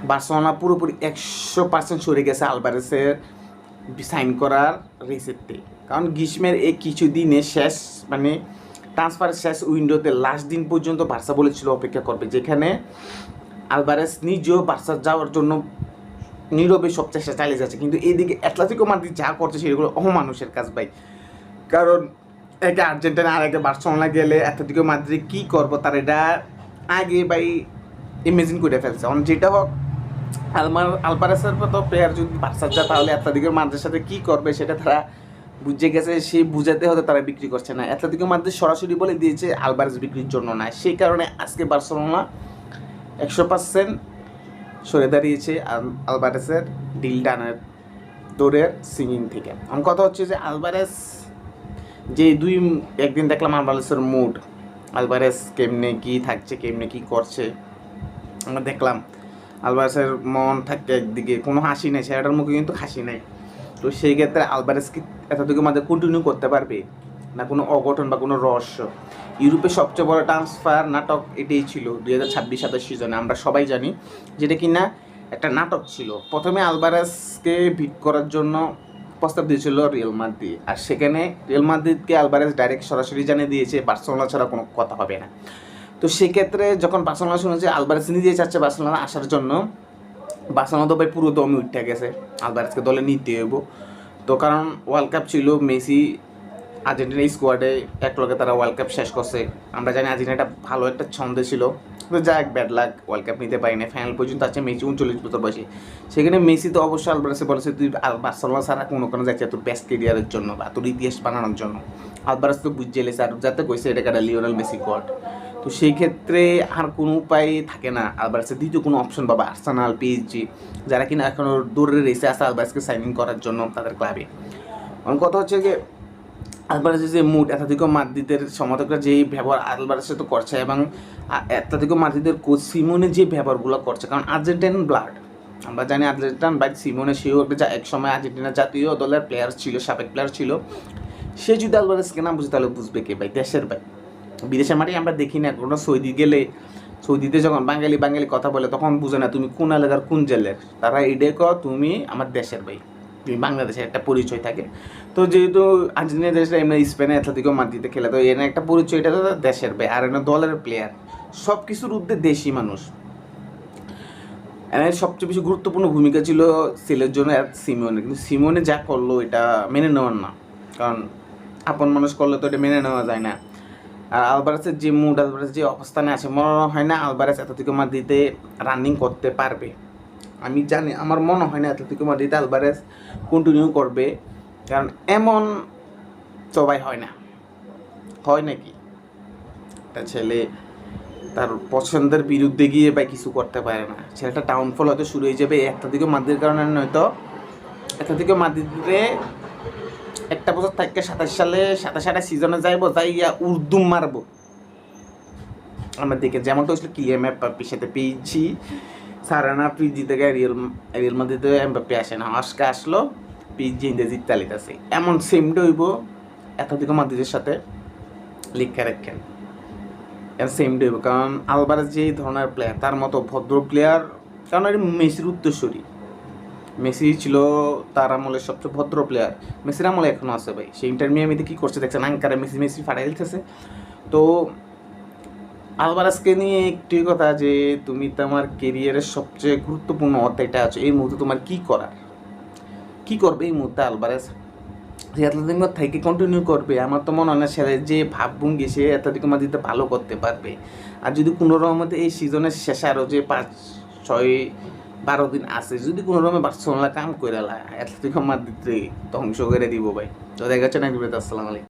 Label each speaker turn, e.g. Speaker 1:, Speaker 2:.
Speaker 1: Barcelona পুরোপুরি 100% সরে গেছে আলভারেজের সাইন করার রেসেতে। কারণ গ্রীষ্মের এই কিছু দিনে শেষ মানে ট্রান্সফার শেষ উইন্ডোতে লাস্ট দিন পর্যন্ত বার্সা বলেছিল অপেক্ষা করবে, যেখানে আলভারেজ নিজেও বার্সা যাওয়ার জন্য নীরবে সব চেষ্টা চালিয়ে যাচ্ছে। কিন্তু এইদিকে অ্যাটলেটিকো মাদ্রিদ যা করছে সেগুলো অমানুষের কাজ ভাই। কারণ একে আর্জেন্টিনা আর একে বার্সেলোনা গেলে অ্যাটলেটিকো মাদ্রিদ কী করবো তার এটা আগে ভাই ইমেজিন করে ফেলছে। যেটা হোক আলভারেজের মতো প্লেয়ার যদি বার্সা যায় তাহলে অ্যাটলেটিকো মাদ্রিদের সাথে কী করবে সেটা তারা বুঝে গেছে, সে বুঝাতে হতে তারা বিক্রি করছে না। অ্যাটলেটিকো মাদ্রিদ সরাসরি বলে দিয়েছে আলভারেজ বিক্রির জন্য না, সেই কারণে আজকে বার্সেলোনা 100% সরে দাঁড়িয়েছে আলভারেজের ডিল ডানের দৌড়ের সিঙ্গিং থেকে। আমার কথা হচ্ছে যে আলভারেজ যে একদিন দেখলাম আলভারেজের মুড, আলভারেজ কেমনে কী থাকছে কেমনে কী করছে আমরা দেখলাম। আলভারেজের মন থাকতে একদিকে কোনো হাসি নেই, ছেলেটার মুখে কিন্তু হাসি নেই। তো সেই ক্ষেত্রে আলভারেজ কি এতটুকু আমাদের কন্টিনিউ করতে পারবে না কোনো অঘটন বা কোনো রহস্য? ইউরোপের সবচেয়ে বড় ট্রান্সফার নাটক এটাই ছিল 2026-27 সিজনে, আমরা সবাই জানি, যেটা কিনা একটা নাটক ছিল। প্রথমে আলভারেজকে বিট করার জন্য প্রস্তাব দিয়েছিল রিয়াল মাদ্রিদ, আর সেখানে রিয়াল মাদ্রিদকে আলভারেজ ডাইরেক্ট সরাসরি জানিয়ে দিয়েছে বার্সেলোনা ছাড়া কোনো কথা হবে না। তো সেক্ষেত্রে যখন বার্সেলোনা শুনেছে আলভারেজ নিজেই চাচ্ছে বার্সেলোনা আসার জন্য, বার্সেলোনা তো ভাই পুরো দমে উঠে গেছে আলভারেজকে দলে নিতে হইব। তো কারণ ওয়ার্ল্ড কাপ ছিল, মেসি আর্জেন্টিনা স্কোয়াডে একলগে তারা ওয়ার্ল্ড কাপ শেষ করছে। আমরা জানি আর্জেন্টিনাটা ভালো একটা ছন্দে ছিল, তো যা এক ব্যাড লাক ওয়ার্ল্ড কাপ নিতে পারি না। ফাইনাল পর্যন্ত আছে মেসি 39 বছর বয়সে। সেখানে মেসি তো অবশ্যই আলভারেজে বলেছে তুই বার্সেলোনা ছাড়া কোনো যাচ্ছে তোর বেস্ট কেরিয়ারের জন্য বা তোর ইতিহাস বানানোর জন্য। আলভারেজ তো বুঝে এলেছে আর যাতে কইছে এটা কাটা লিওনেল মেসি গড। তো সেই ক্ষেত্রে আর কোনো উপায় থাকে না আলভারেজের দ্বিতীয় কোনো অপশন পাবা আর্সেনাল, পিএসজি যারা কিনা এখনও দৌড়ে রেসে আসে আলভারেজকে সাইনিং করার জন্য তাদের ক্লাবে। আমার কথা হচ্ছে যে আলভারেজের যে মুড, অ্যাটলেটিকো মাদ্রিদের সমর্থকরা যেই ব্যবহার আলভারেজের তো করছে এবং অ্যাটলেটিকো মাদ্রিদের কোচ সিমোনে যে ব্যবহারগুলো করছে, কারণ আর্জেন্টাইন ব্লাড আমরা জানি, আর্জেন্টাইন বাইক সিমোনে সেও একটা এক সময় আর্জেন্টিনা জাতীয় দলের প্লেয়ার ছিল, সাবেক প্লেয়ার ছিল। সে যদি আলভারেজকে না বুঝে তাহলে বুঝবে কে ভাই? দেশের ভাই। বিদেশের মাঠে আমরা দেখি না, কোনো সৌদি গেলে সৌদিতে যখন বাঙালি কথা বলে তখন বুঝে না তুমি কোন এলাকার কোন জেলের, তারা এডে ক তুমি আমার দেশের ভাই, তুমি বাংলাদেশের একটা পরিচয় থাকে। তো যেহেতু আর্জেন্টিনা দেশটা এমনি স্পেনে অ্যাটলেটিকো মাদ্রিদে খেলে, তো এর একটা পরিচয়, এটা তো দেশের ভাই আর এনে দলের প্লেয়ার, সব কিছুর ঊর্ধ্বে দেশি মানুষ। এর সবচেয়ে বেশি গুরুত্বপূর্ণ ভূমিকা ছিল সেলের জন্য সিমোনে, কিন্তু সিমোনে যা করলো এটা মেনে নেওয়ার না, কারণ আপন মানুষ করলে তো এটা মেনে নেওয়া যায় না। আর আলভারেজের যে মুড, আলভারেজ যে অবস্থানে আছে, মনে হয় না আলভারেজ অ্যাটলেটিকো মাদ্রিদে রানিং করতে পারবে। আমি জানি, আমার মনে হয় না অ্যাটলেটিকো মাদ্রিদে আলভারেজ কন্টিনিউ করবে, কারণ এমন সবাই হয় না, হয় নাকি একটা ছেলে তার পছন্দের বিরুদ্ধে গিয়ে বা কিছু করতে পারে না, ছেলেটা ডাউনফল হয়তো শুরু হয়ে যাবে অ্যাটলেটিকো মাদ্রিদের কারণে। নয়তো অ্যাটলেটিকো মাদ্রিদে একটা বছর থেকে 27 সালে 27 সিজনে যাইব, যাইয়া উর্দু মারবো আমরা দেখে, যেমনটা হয়েছিল কিলিয়ান এমবাপ্পের সাথে। পেয়েছি সারানা পিজি থেকে রিয়াল মাদ্রিদে এমবাপ্পে আসে না, আজকে আসলো পিজি ইংরেজি তালিকাছে, এমন সেমটা হইব অ্যাটলেটিকো মাদ্রিদের সাথে লিখে রাখেন, সেমটা হইব। কারণ আলভারেজ যে ধরনের প্লেয়ার, তার মতো ভদ্র প্লেয়ার, কারণ মেসির উত্তরসূরি, মেসি ছিল তার আমলের সবচেয়ে ভদ্র প্লেয়ার, মেসির আমলে এখনও আছে ভাই। সেই ইন্টার মিয়ামিতে কী করছে দেখছেন, আঙ্কারে মেসি ফাটাই দিতেছে। তো আলভারেজকে নিয়ে একটি কথা, যে তুমি তোমার কেরিয়ারের সবচেয়ে গুরুত্বপূর্ণ অধ্যায়টা আছে, এই মুহূর্তে তোমার কী করবে এই মুহূর্তে আলভারেজ? যে অ্যাটলেটিকো থেকে কন্টিনিউ করবে, আমার তো মনে হয় না ছেলে যে ভাবভঙ্গি সে অ্যাটলেটিকো মাদ্রিদে ভালো করতে পারবে। আর যদি কোনো রকমতে এই সিজনের শেষে আরও যে 5-6-12 দিন আছে, যদি কোনো রকমে বার্সেলোনা কাম করে অ্যাটলেটিকো মাদ্রিদে ধ্বংস করে দিব ভাই। তো দেখা যাচ্ছে না। আসসালামু আলাইকুম।